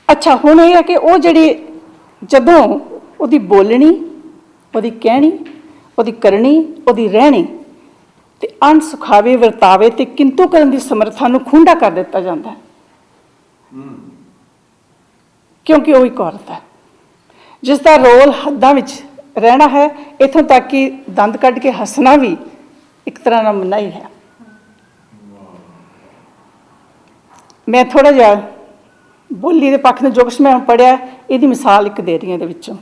अच्छा हुण यह है कि वो जिहड़ी जदों उहदी बोलनी, उहदी कहनी, उहदी करनी, उहदी रहनी ते अणसुखावे वरतावे ते किंतु करन दी समर्था नूं खूंडा कर दिता जाता है, क्योंकि वो एक औरत है जिसका रोल हद्दां विच रहना है, इत्थों तक कि दंद कढ़ के हसना भी एक तरह का मनाही है। मैं थोड़ा जिहा बोली के पक्ष में जो कुछ मैं पढ़िया यदी मिसाल एक दे रही हूँ।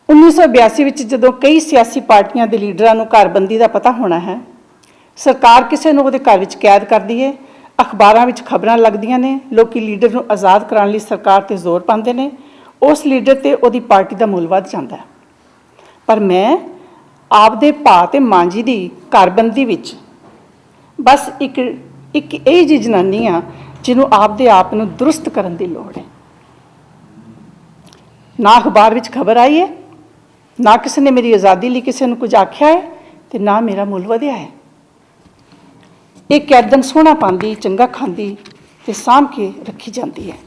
1982 में जो कई सियासी पार्टियां के लीडरां नूं घरबंदी का पता होना है, सरकार किसी नूं उहदे घर विच कैद करदी है, अखबारां विच खबरां लगदियां ने, लोग लीडर नूं आज़ाद कराउण लई सरकार ते जोर पाउंदे ने, उस लीडर ते उहदी पार्टी का मुल वध जांदा है। पर मैं आपदे भा ते मां जी की घरबंदी विच बस एक यही जी जनानी आ जिन्हों आपदे आप नूं दुरुस्त करन दी लोड़ है। ना अखबार विच खबर आई है, ना किसी ने मेरी आज़ादी लई किसी नूं कुछ आख्या है, ते ना मेरा मुल वधिया है। एक कैदन सोहना पांदी, चंगा खांदी ते साम के रखी जाती है।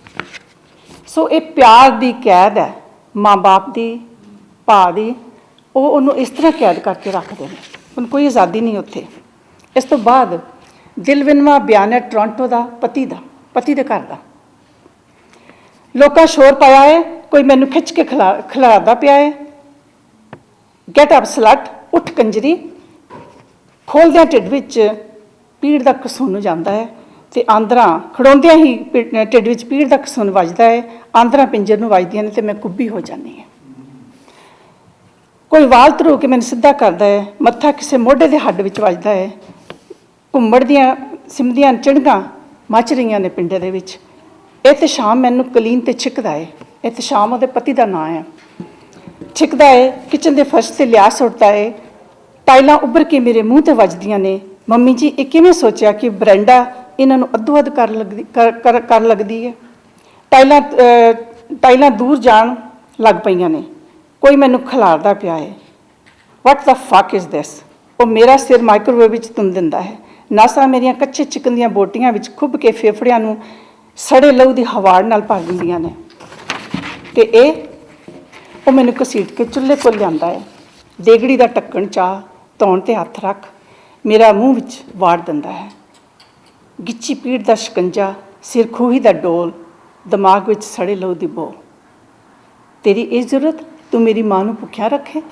सो ये प्यार की कैद है, माँ बाप की, भा की, वो उन्होंने इस तरह कैद करके रखते हैं, उन्हें कोई आज़ादी नहीं उत्थे। इस तो बाद दिल विनवा बयान है टोरंटो का पति के घर का, लोगों शोर पाया है, कोई मैनू खिंच के खिलारदा पिया है, गेट अप सलट, उठ कंजरी, खोलद्या ढिड विच पीड़ का कसून जाता है, तो आंदरां खड़ोंदिया ही ढिड विच पीड़ का कसून वजदा है, आंदरां पिंजर नूं वजदियां ने, तो मैं कुब्बी हो जाती है। कोई वाल धरू के मैंने सीधा करता है, मत्था किसी मोढे के हड्ड विच वजदा है, घुम्मड़ दियां सिमदियां चिड़गां मच रही ने पिंडे दे विच। एहतशाम मैनू कलीन ते छिकदा है, एहतशाम उहदे पति का नाम है, छिकदा है, किचन के फर्श से लिया सुटता है, टाइलां उभर के मेरे मूँह ते वजदियां ने। मम्मी जी ये किवें सोचिया कि बरंडा इन्हां नूं अद्धो अध कर लगदी है, टाइलां दूर जाण लग पईयां ने, कोई मैनू खिलारदा पिया है। What the fuck is this. वो मेरा सिर माइक्रोवेव विच तुन दिंदा है, नासां मेरियां कच्चे चिकन दियां बोटियां विच खुब के फेफड़ियां नूं सड़े लहू की हवाड़ नाल भर दिंदियां ने, ते वो मैनू घसीट के चुल्हे कोल लिआंदा है, देगड़ी का ढक्कन चाह धौण ते हथ रख मेरा मूँह विच वाड़ दिंदा है। गिच्ची पीड़ का शिकंजा, सिर खूही का डोल, दिमाग विच सड़े लहू की बो, तेरी ये जरूरत तू मेरी माँ नूं भुख्या रखे।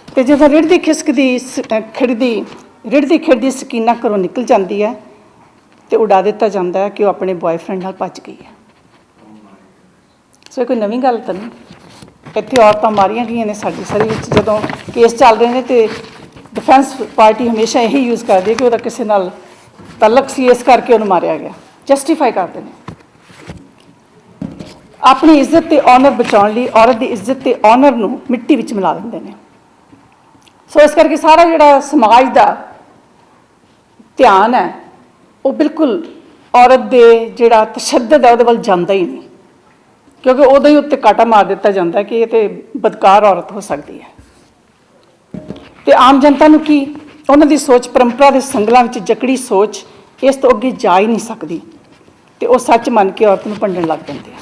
तो जो रिड़दी खिसकदी खिड़दी सकीना घरों निकल जाती है, तो उड़ा दिता जाता है कि वह अपने बॉयफ्रेंड नाल भज गई है। सो कोई नवीं गल तो नहीं, इत्थे औरतां मारियां गई ने साडी सरी विच, जदों केस चल रहे हैं तो डिफेंस पार्टी हमेशा यही यूज़ करती है कि वह किसी नाल तलक सी, इस करके उन्हें मारिया गया, जस्टिफाई करते हैं। अपनी इज्जत ते ऑनर बचाने लई औरत की इज्जत ते ऑनर नूं मिट्टी विच मिला दिंदे ने। सो इस करके सारा जिहड़ा समाज का ध्यान है वो बिल्कुल औरत दे जिहड़ा तशद्दद है उहदे वल जांदा ही नहीं, क्योंकि उदों ही उत्ते काटा मार दिता जाता है कि ये तो बदकार औरत हो सकती है। तो आम जनता नूं की उन्हां दी सोच परंपरा के संगलों में जकड़ी सोच इस तो अगे जा ही नहीं सकती, तो वह सच मन के औरत नूं भंडण लग पैंदे हैं।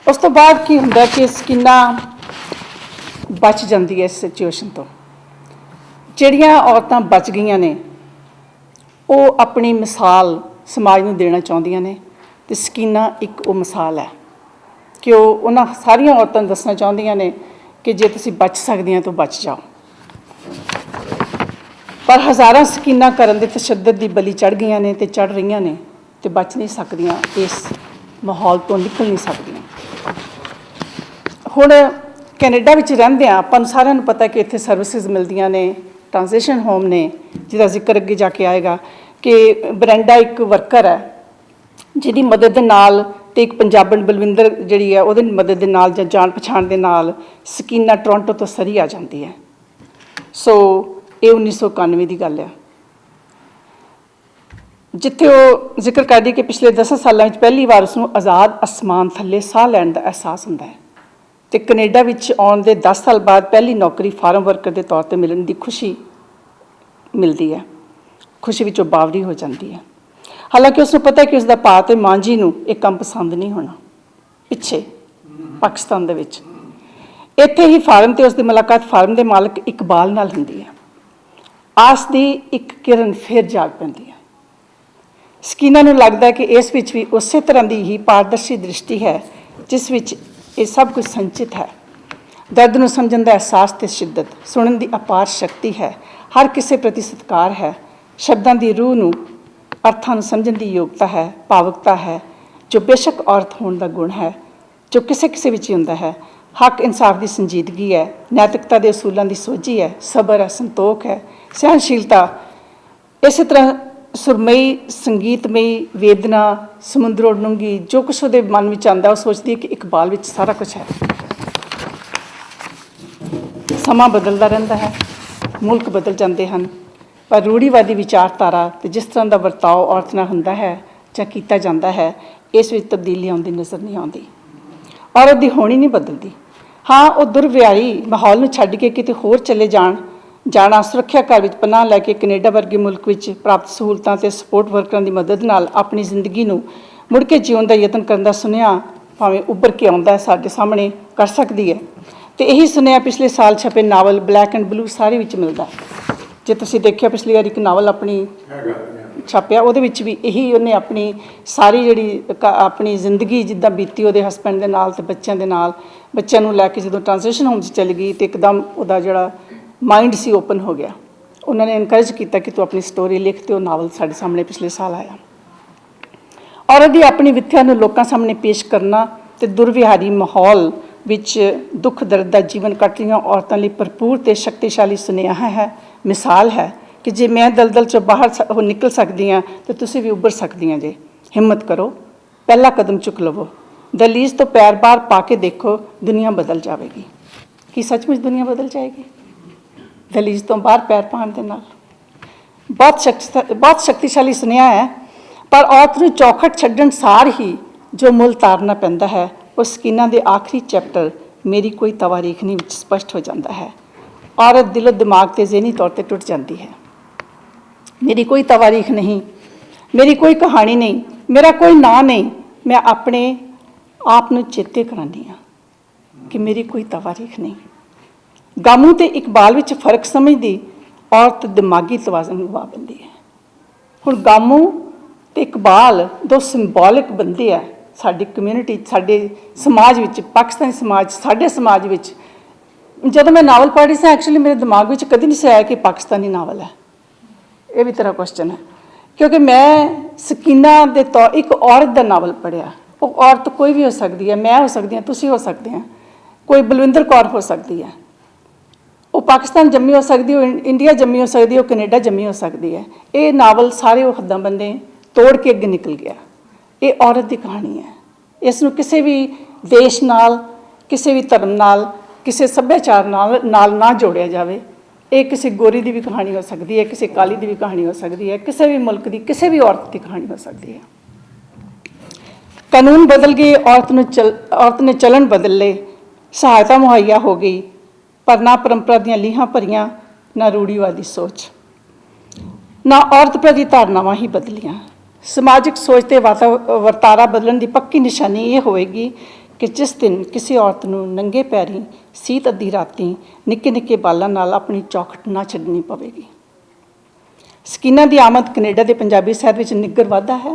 उस तो बाद की हुंदा कि सकीना बच जाती है इस सिचुएशन तो। जिहड़ियां औरतां बच गई ने वो अपनी मिसाल समाज नूं देना चाहुंदियां ने, ते सकीना एक वो मिसाल है कि वो उन्हां सारियां औरतां नूं दसना चाहुंदियां ने कि जे तुसीं बच सकदियां तो बच जाओ। पर हज़ारां सकीना करन दे तशद्दद की बली चढ़ गई ने, चढ़ रही ने, तो बच नहीं सकदियां, इस माहौल तो निकल नहीं सकदियां। हुण कैनेडा विच रहिंदियां आपां नूं सारिआं नूं पता कि इत्थे सर्विसिज मिलदियां ने, ट्रांजिशन होम ने, जिहदा जिक्र अगे जाके आएगा कि बरंडा एक वर्कर है जिहदी मदद दे नाल ते एक पंजाबन बलविंदर जिहड़ी है उहदी मदद दे नाल जां जान पछाण दे नाल सकीना टोरंटो तो सरी आ जाती है। सो ये 1991 की गल है, जिथे वो जिक्र करदी कि पिछले 10 सालों पहली बार उसनूं आज़ाद आसमान थल्ले साह लैण का एहसास हुंदा है ते कनेडा विच आउण दे 10 साल बाद पहली नौकरी फार्म वर्कर के तौर पर मिलण की खुशी मिलती है। खुशी विचों बावरी हो जाती है। हालांकि उसनूं पता है कि उसका भा ते मां जी नूं एक काम पसंद नहीं होना। पिछे पाकिस्तान दे विच इत्थे ही फार्म ते उसकी मुलाकात फार्म के मालक इकबाल नाल हुंदी है। आस की एक किरण फिर जाग पैंदी है। ਸਕੀਨਾ ਨੂੰ लगता है कि इस विच भी उस तरह की ही पारदर्शी दृष्टि है जिस विच ये सब कुछ संचित है। दर्द नूं समझण दा एहसास ते शिद्दत, सुणन की अपार शक्ति है, हर किसी प्रति सत्कार है, शब्दों की रूह नूं अर्थां नूं समझण की योग्यता है, भावुकता है, जो बेशक औरत होने का गुण है, जो किसी किसी विच ही हुंदा है। हक इंसाफ की संजीदगी है, नैतिकता के असूलों की सोझी है, सबर है, संतोख है, सहनशीलता। इस तरह सुरमई, संगीतमई, वेदना, समुद्रों डूंगी, जो कुछ उसके मन में आता, वो सोचती है कि इकबाल विच सारा कुछ है। समा बदलता रहता है, मुल्क बदल जाते हैं, पर रूढ़ीवादी विचारधारा तो जिस तरह का वरताव औरत नाल हुंदा है जां कीता जांदा है, इस विच तब्दीली आउंदी नज़र नहीं आउंदी। औरत की होनी नहीं बदलती। हाँ, वो दुर्व्यवहारी माहौल नूं छड्ड के किते होर चले जाना, सुरक्षा घर विच पनाह लैके कनेडा वर्गे मुल्क विच प्राप्त सहूलतां ते सपोर्ट वर्करां की मदद नाल अपनी जिंदगी नूं मुड़ के जीवन का यतन करन दा सुनिया भावें उभर के आउंदा है, साडे सामने कर सकदी है। तो यही सुनिया पिछले साल छपे नावल ब्लैक एंड ब्लू सारे विच मिलदा है। जे तुसीं देखिया पिछली बार एक नावल अपनी छापिया, ਉਹਦੇ ਵਿੱਚ भी यही ਉਹਨੇ अपनी सारी ਜਿਹੜੀ अपनी जिंदगी जिद्दां बीती ਉਹਦੇ हसबैंड ਦੇ ਨਾਲ ਤੇ ਬੱਚਿਆਂ ਦੇ ਨਾਲ, ਬੱਚਿਆਂ ਨੂੰ ਲੈ ਕੇ ਜਦੋਂ ट्रांसलेशन होम 'ਚ चली गई तो एकदम ਉਹਦਾ ਜਿਹੜਾ माइंड सी ओपन हो गया। उन्होंने इनकरेज किया कि तू अपनी स्टोरी लिख, तो नावल साढ़े सामने पिछले साल आया। औरत की अपनी विथया नूं लोकां सामने पेश करना तो दुर्व्यवहारी माहौल विच दुख दर्द का जीवन कट रही औरतों लिए भरपूर तो शक्तिशाली सुनेहा है, मिसाल है कि जे मैं दलदल चों बाहर निकल सकती हाँ तो तुसीं भी उभर सकदियां जे। हिम्मत करो, पहला कदम चुक लवो, दहलीज तो पैर बाहर पा के देखो, दुनिया बदल जाएगी। कि सचमुच दुनिया बदल जाएगी दहलीज तो बाहर पैर पाने के नाल? बहुत शक्तिशाली सुनिया है। पर औरत नूं चौखट छड्डण सार ही जो मुल तारना पैंदा है, उस सकੀਨਾ के आखिरी चैप्टर मेरी कोई तवारीख नहीं विच स्पष्ट हो जाता है। औरत दिलो दिमाग ते ज़हनी तौर पर टुट जाती है। मेरी कोई तवारीख नहीं, मेरी कोई कहानी नहीं, मेरा कोई नाम नहीं, मैं अपने आप नूं चेते करानी हाँ कि मेरी कोई तवारीख नहीं। गामू ते इकबाल विच फर्क समझदी औरत दिमागी तवाज़न गवा बैंदी है। हुण गामू ते इकबाल दो सिंबॉलिक बंदे है साडी कम्यूनिटी, साडे समाज विच, पाकिस्तानी समाज, साडे समाज विच। जदों मैं नावल पढ़ रही सी, एक्चुअली मेरे दिमाग विच कभी नहीं आया कि पाकिस्तानी नावल है। ये भी तेरा क्वेश्चन है, क्योंकि मैं सकੀਨਾ दे तौर एक औरत का नावल पढ़िया। वो औरत कोई भी हो सकती है, मैं हो सकती हाँ, तुसीं हो सकते हैं, कोई बलविंदर कौर हो सकती है, वो पाकिस्तान जम्मी हो सकती है, वो इंडिया जम्मी हो सकती है, वो कनेडा जम्मी हो सकती है। ये नावल सारे वो हद्दां बंदे तोड़ के अगे निकल गया। ये औरत की कहानी है। इसनूं किसी भी देश नाल, किसी भी धर्म नाल, किसी सभ्याचार नाल ना जोड़िया जाए। ये किसी गोरी की भी कहानी हो सकती है, किसी काली की भी कहानी हो सकती है, किसी भी मुल्क की, किसी भी औरत की कहानी हो सकती है। कानून बदल गए, औरत ने चलन बदल ले, सहायता मुहैया हो गई, पर ना परंपरा दी लीहां भरियां, ना रूढ़ीवादी सोच, ना औरत प्रति धारनावां ही बदलियां। समाजिक सोच ते वर्तारा बदलण की पक्की निशानी ये होएगी कि जिस दिन किसी औरत नूं नंगे पैरीं सीत अद्धी रातीं निक्के निक्के बालां नाल अपनी चौखट ना छड्डनी पवेगी। ਸਕੀਨਾ की आमद कनेडा के पंजाबी साहित्य विच निग्गर वाधा है।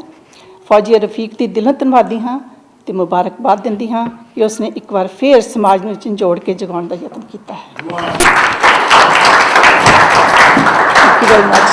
फौजिया रफीक की दिलों धन्नवादी हाँ तो मुबारकबाद दिंदी हाँ कि उसने एक बार फिर समाज में झंझोड़ के जगाउण का यतन किया है। Thank you very much.